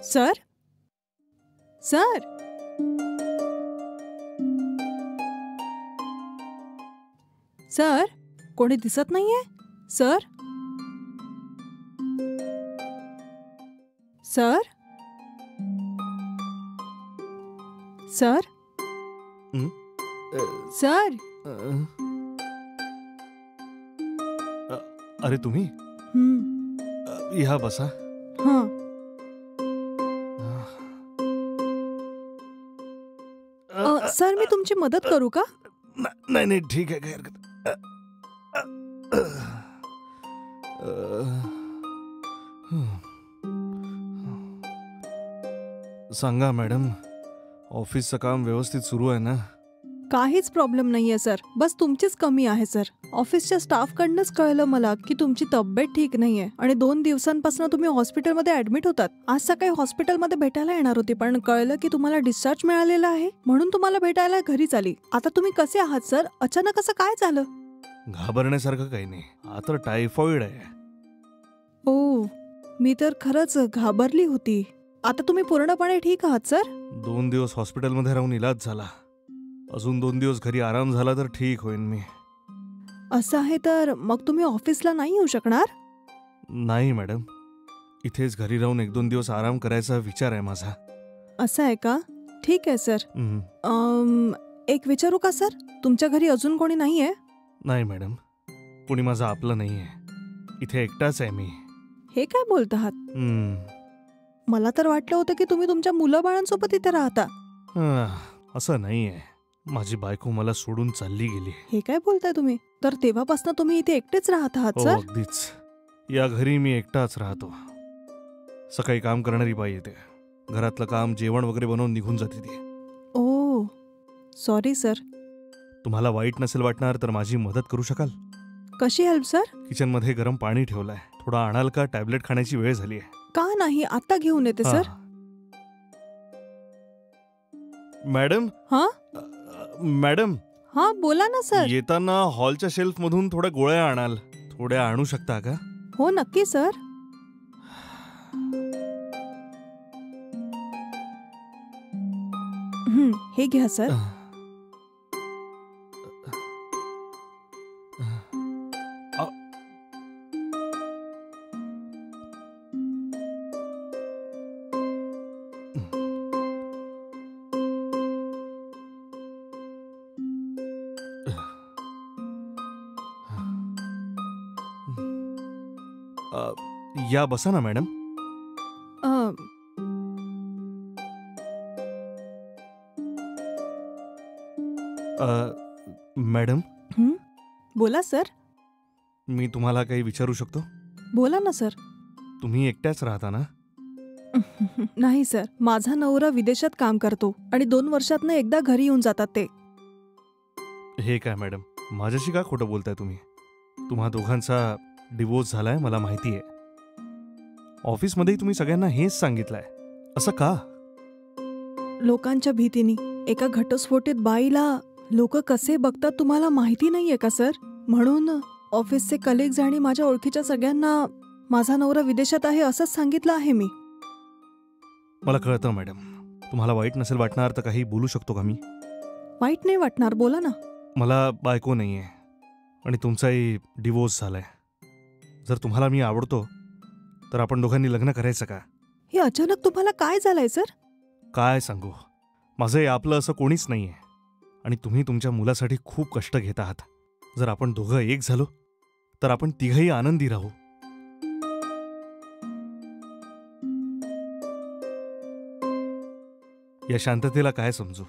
Sir sir sir कोणी दिसत नाहीये सर सर सर सर अरे तुम्ही या बसा. हां सर मी तुमची मदत करू का? नाही नाही ठीक आहे, काय हरकत. सांगा मॅडम, ऑफिसचं काम व्यवस्थित सुरू आहे ना? काहीच प्रॉब्लेम नाहीये सर, बस तुमचीच कमी आहे सर. ऑफिसच्या स्टाफकडनंच कळलं मला की तुमची तब्येत ठीक नाहीये आणि 2 दिवसांपासून तुम्ही हॉस्पिटलमध्ये ऍडमिट होतात. आज सकाळी हॉस्पिटलमध्ये भेटायला येणार होती, पण कळलं की तुम्हाला डिस्चार्ज मिळालेला आहे, म्हणून तुम्हाला भेटायला घरीच आली. आता तुम्ही कसे आहात सर? अचानक असं काय झालं? घाबरण्यासारखं काही नाही, हा तर टायफॉइड आहे. ओ, मी तर खरंच घाबरली होती. आता तुम्ही पूर्णपणे ठीक आहात सर? 2 दिवस हॉस्पिटलमध्ये राहून इलाज झाला, अजून 2 दिवस घरी आराम झाला तर ठीक होईन मी. असं आहे तर मग तुम्ही ऑफिसला नाही येऊ शकणार? नाही मॅडम, इथेच घरी राहून 1-2 दिवस आराम करायचा विचार आहे माझा. असं आहे का? ठीक आहे सर. एक विचारू का सर, तुमच्या घरी अजून कोणी नाहीये? नाही मॅडम, कोणी माझं आपलं नाहीये, इथे एकटाच आहे मी. हे काय बोलत आहात? मला तर वाटलं होतं की तुम्ही तुमच्या मुलं बाळांसोबत इथे राहता. असं नाहीये, माझी बायको मला सोडून चालली गेली. हे काय बोलताय तुम्ही? तर तेव्हापासून तुम्ही इथे एकटेच राहत आहात सर? अगदीच, या घरी मी एकटाच राहतो. सकाळी काम करणारी बाई येते, घरातलं काम जेवण वगैरे बनवून निघून जाते ती. ओ सॉरी सर. तुम्हाला वाईट नसेल वाटणार तर माझी मदत करू शकाल? कशी हेल्प सर? किचन मध्ये गरम पाणी ठेवलंय, थोडा आणाल का? टॅबलेट खाण्याची वेळ झाली आहे. का नाही, आता घेऊन येते सर. मॅडम. मॅडम. हा बोला ना सर. येताना हॉलच्या शेल्फ मधून थोड्या गोळ्या आणाल, थोड्या आणू शकता का? हो नक्की सर. हे घ्या सर. या बसा ना मॅडम. मॅडम. बोला सर. मी तुम्हाला काही विचारू शकतो? बोला ना सर. तुम्ही एकट्याच राहता ना? नाही सर, माझा नवरा विदेशात काम करतो आणि 2 वर्षातनं एकदा घरी येऊन जातात ते. हे काय मॅडम, माझ्याशी का खोटं बोलताय तुम्ही? तुम्हा दोघांचा डिवोर्स झालाय मला माहिती आहे. ऑफिसमध्ये तुम्ही सगळ्यांना हेच सांगितलंय, असं का? लोकांच्या भीतीने. एका घटस्फोटित बाईला लोक कसे बघतात तुम्हाला माहिती नाहीये का सर? म्हणून ऑफिसचे कलिग्स आणि माझ्या ओळखीच्या सगळ्यांना माझा नवरा विदेशात आहे असंच सांगितलं आहे मी. मला कळतं मॅडम, तुम्हाला वाईट नसेल वाटणार तर काही बोलू शकतो का मी? वाईट नाही वाटणार, बोला ना. मला बायको नाहीये आणि तुमचाही डिवोर्स झालाय. जर तुम्हाला मी आवडतो तर आपण दोघांनी लग्न करायचं का? हे अचानक तुम्हाला काय झालंय सर? काय सांगू, माझं आपलं असं कोणीच नाहीये आणि तुम्ही तुमच्या मुलासाठी खूप कष्ट घेत आहात. जर आपण दोघं एक झालो तर आपण तिघही आनंदी राहू. या शांततेला काय समजू?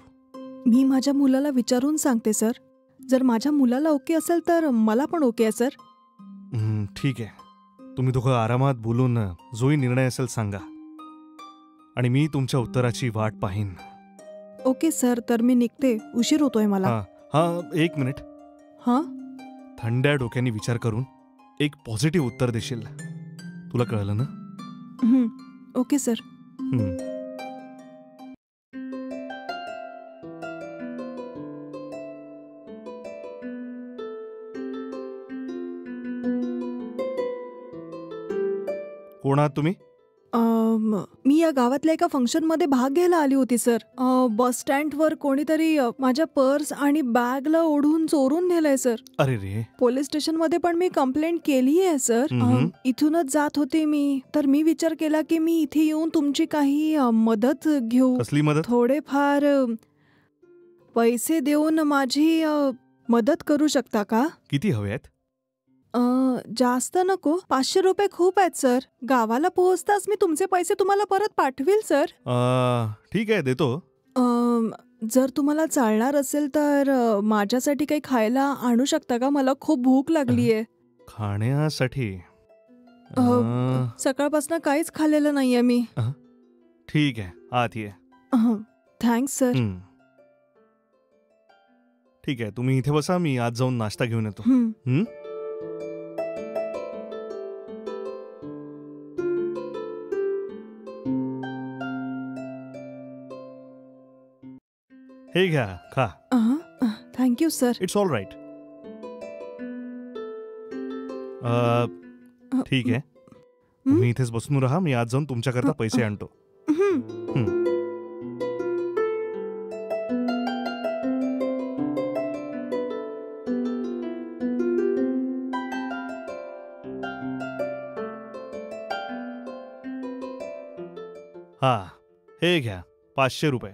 मी माझ्या मुलाला विचारून सांगते सर. जर माझ्या मुलाला ओके असेल तर मला पण ओके आहे सर. ठीक आहे, तुम्ही दोघं आरामात बोलून जोही निर्णय असेल सांगा आणि मी तुमच्या उत्तराची वाट पाहीन. ओके सर, तर मी निघते, उशीर होतोय मला. हा 1 मिनिट. हा, थंड्या डोक्याने विचार करून एक पॉझिटिव्ह उत्तर देशील, तुला कळलं ना? Okay sir. कोण आहात तुम्ही? मी या गावातल्या एका फंक्शनमध्ये भाग घ्यायला आली होती सर. बस स्टँडवर कोणीतरी माझ्या पर्स आणि बॅगला ओढून चोरून नेलंय सर. अरे रे. पोलीस स्टेशनमध्ये पण मी कंप्लेंट केली आहे सर. इथूनच जात होते मी, तर मी विचार केला की मी इथे येऊन तुमची काही मदत घेऊ. कसली मदत? थोडेफार पैसे देऊन माझी मदत करू शकता का? किती हवे आहेत? जास्त नको, 500 रुपये खूप आहेत सर. गावाला पोहोचताच मी तुमचे पैसे तुम्हाला परत पाठवील सर. ठीक आहे, देतो. जर तुम्हाला चालणार असेल तर माझ्यासाठी काही खायला आणू शकता का? मला खूप भूक लागलीये. खाण्यासाठी? सकाळपासून काहीच खाल्लेलं नाहीये मी. ठीक आहे, आत ये. Thanks sir. ठीक आहे, तुम्ही इथे बसा, मी आज जाऊन नाश्ता घेऊन येतो. हे घ्या, खा. Thank you sir. It's all right. ठीक आहे, तुम्ही इथेच बसून राहा, मी आज जाऊन तुमच्याकरता पैसे आणतो. हा, हे घ्या, 500 रुपये.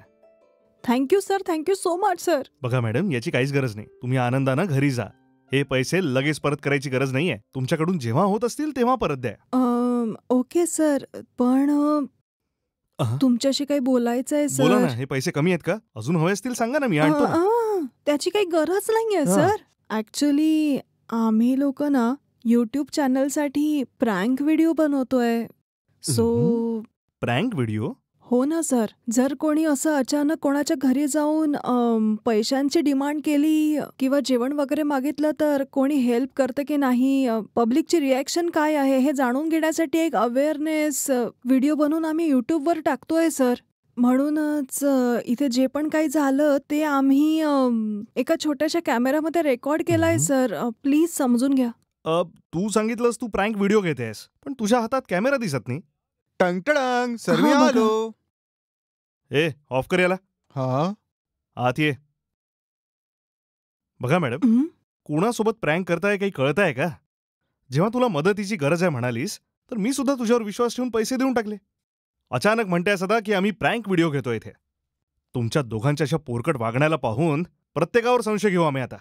Thank you sir. Thank you so much sir. बघा मॅडम, याची काहीच गरज नाही. तुम्ही आनंदानं घरी जा. हे पैसे लगेच परत करायची गरज नाहीये. तुमच्याकडून जेव्हा होत असतील तेव्हा परत द्या. ओके सर, पण तुमच्याशी काही बोलायचंय सर. बोला ना. हे पैसे कमी आहेत का? अजून हवे असतील सांगा ना, मी आणतो ना. त्याची काही गरज नाहीये सर. ऍक्च्युली आम्ही लोक ना YouTube चॅनलसाठी प्रँक व्हिडिओ बनवतोय. So prank video? हो ना सर. जर कोणी असं अचानक कोणाच्या घरी जाऊन पैशांची डिमांड केली किंवा जेवण वगैरे मागितलं तर कोणी हेल्प करतं की नाही, पब्लिकची रिॲक्शन काय आहे हे जाणून घेण्यासाठी एक अवेअरनेस व्हिडिओ बनवून आम्ही YouTubeवर टाकतोय सर. म्हणूनच इथे जे पण काही झालं ते आम्ही एका छोट्याशा कॅमेरामध्ये रेकॉर्ड केलाय सर. प्लीज समजून घ्या. तू सांगितलंस तू प्रँक व्हिडिओ घेतेस, पण तुझ्या हातात कॅमेरा दिसत नाही. टंगटंग, सर मी आलो. ए, ऑफ कर याला. हा, आत ये. बघा मॅडम, कोणासोबत प्रँक करताय काही कळत आहे का? जेव्हा तुला मदतीची गरज आहे म्हणालीस तर मी सुद्धा तुझ्यावर विश्वास ठेवून पैसे देऊन टाकले. अचानक म्हणतेय सदा की आम्ही प्रँक व्हिडिओ घेतो इथे. तुमच्या दोघांच्या अशा पोरकट वागण्याला पाहून प्रत्येकावर संशय घेऊ आम्ही आता.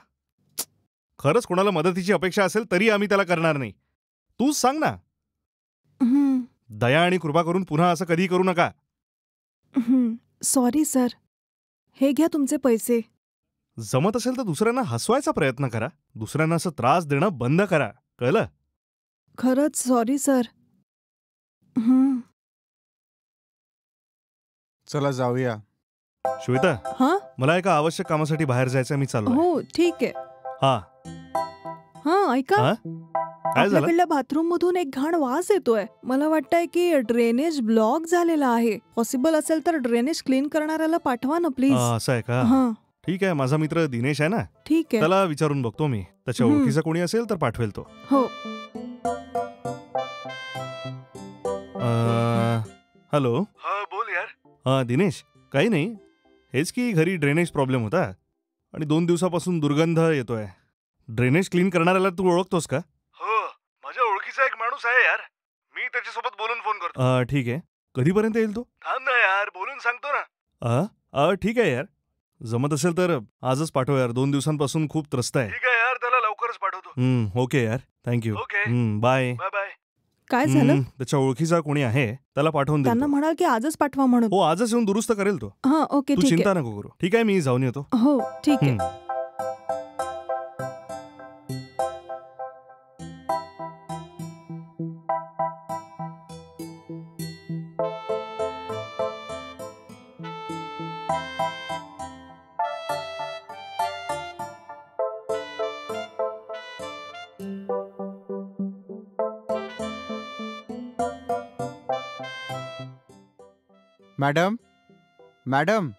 खरंच कोणाला मदतीची अपेक्षा असेल तरी आम्ही त्याला करणार नाही. तूच सांग ना. दया आणि कृपा करून पुन्हा असं कधी करू नका. Sorry sir. हे घ्या तुमचे पैसे. जमत असेल तर दुसऱ्यांना हसवायचा प्रयत्न करा. दुसऱ्यांना असं त्रास देणं बंद करा, कळलं? खरंच सॉरी सर. चला जाऊया. श्वेता, हा, मला एका आवश्यक कामासाठी बाहेर जायचं, मी चाललो. हो ठीक आहे. हा हा, ऐका. काय झालं? आपल्याकडल्या बाथरूम मधून एक घाण वास येतोय. मला वाटतंय की ड्रेनेज ब्लॉक झालेला आहे. पॉसिबल असेल तर ड्रेनेज क्लीन करणाऱ्याला पाठवा ना प्लीज. असं आहे का? ठीक आहे, माझा मित्र दिनेश आहे ना, ठीक आहे, त्याला विचारून बघतो मी. त्याच्या ओळखीचा कोणी असेल तर पाठवेल तो. हो. हॅलो. हा बोल यार. दिनेश, काही नाही, हेच की घरी ड्रेनेज प्रॉब्लेम होता आणि 2 दिवसापासून दुर्गंध येतोय. ड्रेनेज क्लीन करणाऱ्याला तू ओळखतोस का? हो, माझ्या ओळखीचा एक माणूस आहे यार. मी त्याच्यासोबत बोलून फोन करतो. ठीक आहे. कधीपर्यंत येईल तो? थांब ना यार, बोलून सांगतो ना. ठीक आहे यार, जमत असेल तर आजच पाठव यार. 2 दिवसांपासून खूप त्रस्त आहे. ठीक आहे यार, त्याला लवकरच पाठवतो. ओके यार, thank you. Okay. Bye bye bye. काय झालं? त्याच्या ओळखीचा कोणी आहे त्याला पाठवून दे. त्यांना म्हणाल की आजच पाठवा म्हणून. हो, आजच येऊन दुरुस्त करेल तो. हा, ओके, तू ठीक आहे. चिंता नको करू. ठीक आहे, मी जाऊन येतो. हो, ठीक आहे. Madam, madam.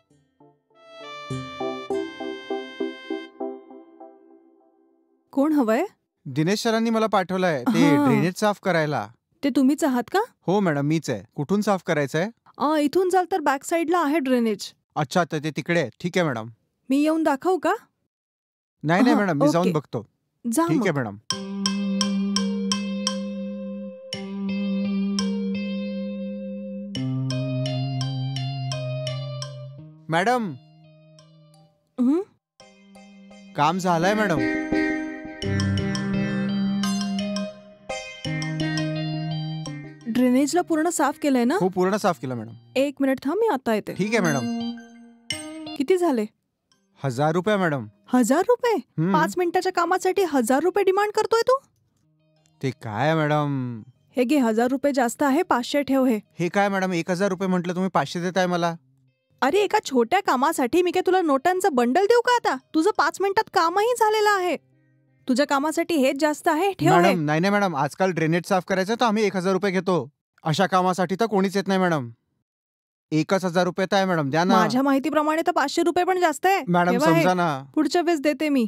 कोण हवंय? दिनेश सरांनी मला पाठवलंय ते हा. ड्रेनेज साफ करायला. ते तुम्हीच आहात का? हो मॅडम, मीच आहे. कुठून साफ करायचं आहे? इथून जाल तर बॅक साईडला आहे ड्रेनेज. अच्छा, तर ते तिकडे आहे. ठीक आहे मॅडम. मी येऊन दाखवू का? नाही नाही हा, मॅडम, मी जाऊन ओके. बघतो. जा ठीक मग. आहे मॅडम. मॅडम, हं? काम झालंय मॅडम. ड्रेनेजला पूर्ण साफ केलंय ना? हो, पूर्ण साफ केलं मॅडम. 1 मिनिट थांब, मी आता येते. ठीक आहे मॅडम. किती झाले? 1000 रुपये मॅडम. 1000 रुपये? हम्म. 5 मिनिटाच्या कामासाठी 1000 रुपये डिमांड करतोय तू? ते काय मॅडम? हे घे, 1000 रुपये जास्त आहे, 500 ठेव हे. हे काय मॅडम, 1000 रुपये म्हटलं, तुम्ही 500 देताय मला. अरे एका छोट्या कामासाठी मी काय तुला नोटांचं बंडल देऊ का आता? तुझं 5 मिनिटात कामही झालेलं आहे. तुझ्या कामासाठी हेच जास्त आहे, ठेव हे. मॅडम नाही नाही मॅडम, आजकाल ड्रेनेज साफ करायचं तर आम्ही 1000 रुपये घेतो. अशा कामासाठी तर कोणीच येत नाही मॅडम. 1000 रुपये तर आहे मॅडम, द्या ना. माझ्या माहितीप्रमाणे तर 500 रुपये पण जास्त आहे. मॅडम ठेवा हे. समजा ना. पुढच्या वेळेस देते मी.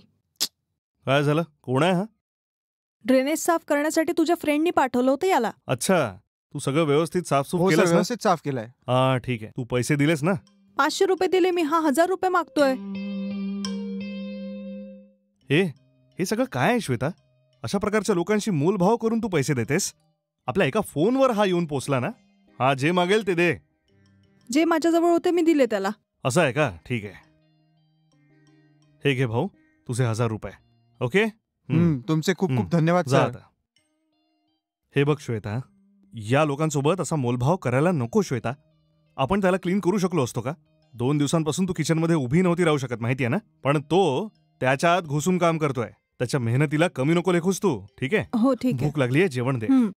काय झालं? कोण आहे हा? ड्रेनेज साफ करण्यासाठी तुझ्या फ्रेंडनी पाठवलं होतं याला. अच्छा, तू सगळं व्यवस्थित साफसूफ हो सर, केलंस ना? व्यवस्थित साफ केलंय. हा ठीक आहे. तू पैसे दिलेस ना? 500 रुपये दिले मी, हा 1000 रुपये मागतोय. हे सगळं काय आहे श्वेता? अशा प्रकारच्या लोकांशी मोलभाव करून तू पैसे देतेस? आपल्या एका फोनवर हा येऊन पोचला ना? हा जे मागेल ते दे. जे माझ्याजवळ होते मी दिले त्याला. असं आहे का? ठीक आहे. हे घे भाऊ, तुझे 1000 रुपये. ओके? तुमचे खूप हम्म. खूप धन्यवाद जा सर. आता. हे बघ श्वेता, या लोकांसोबत असा मोलभाव करायला नको श्वेता. आपण त्याला क्लीन करू शकलो असतो का? 2 दिवसांपासून तू किचनमध्ये उभी नव्हती राहू शकत, माहितीये ना? पण तो त्याच्या आत घुसून काम करतोय. त्याच्या मेहनतीला कमी नको लेखूस तू, ठीक आहे? हो ठीक आहे. भूक लागलीये, जेवण दे. हं.